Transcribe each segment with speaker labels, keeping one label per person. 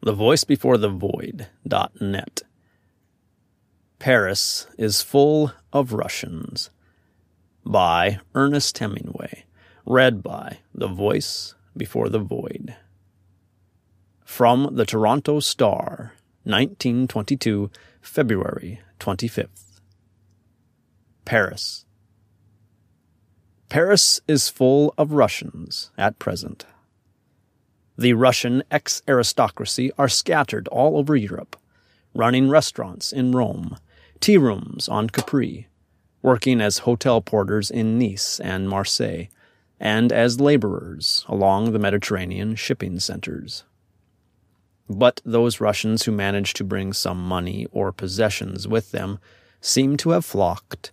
Speaker 1: thevoicebeforethevoid.net. Paris is full of Russians, by Ernest Hemingway, read by The Voice Before the Void. From the Toronto Star, 1922, February 25th. Paris. Paris is full of Russians at present. The Russian ex-aristocracy are scattered all over Europe, running restaurants in Rome, tea rooms on Capri, working as hotel porters in Nice and Marseille, and as laborers along the Mediterranean shipping centers. But those Russians who manage to bring some money or possessions with them seem to have flocked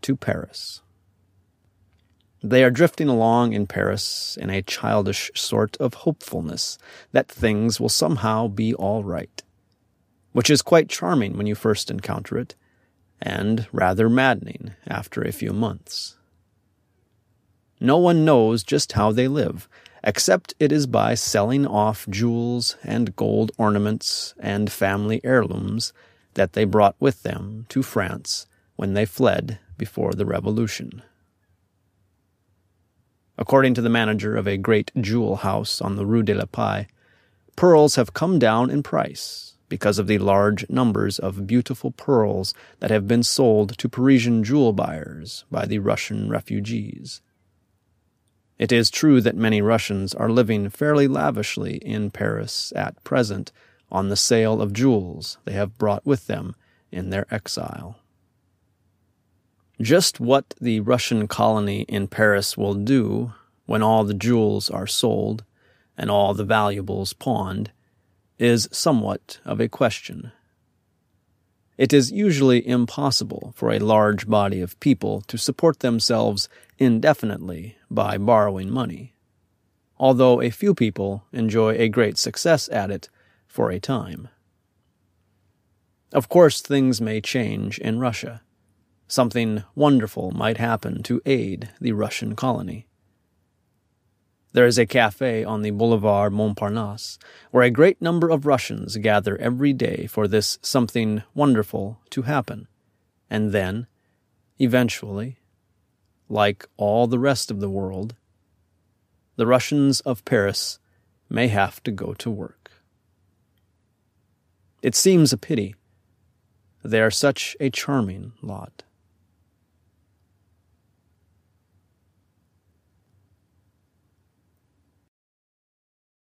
Speaker 1: to Paris. They are drifting along in Paris in a childish sort of hopefulness that things will somehow be all right, which is quite charming when you first encounter it, and rather maddening after a few months. No one knows just how they live, except it is by selling off jewels and gold ornaments and family heirlooms that they brought with them to France when they fled before the Revolution. According to the manager of a great jewel house on the Rue de la Paix, pearls have come down in price because of the large numbers of beautiful pearls that have been sold to Parisian jewel buyers by the Russian refugees. It is true that many Russians are living fairly lavishly in Paris at present on the sale of jewels they have brought with them in their exile. Just what the Russian colony in Paris will do when all the jewels are sold and all the valuables pawned is somewhat of a question. It is usually impossible for a large body of people to support themselves indefinitely by borrowing money, although a few people enjoy a great success at it for a time. Of course, things may change in Russia. Something wonderful might happen to aid the Russian colony. There is a cafe on the Boulevard Montparnasse where a great number of Russians gather every day for this something wonderful to happen, and then, eventually, like all the rest of the world, the Russians of Paris may have to go to work. It seems a pity. They are such a charming lot.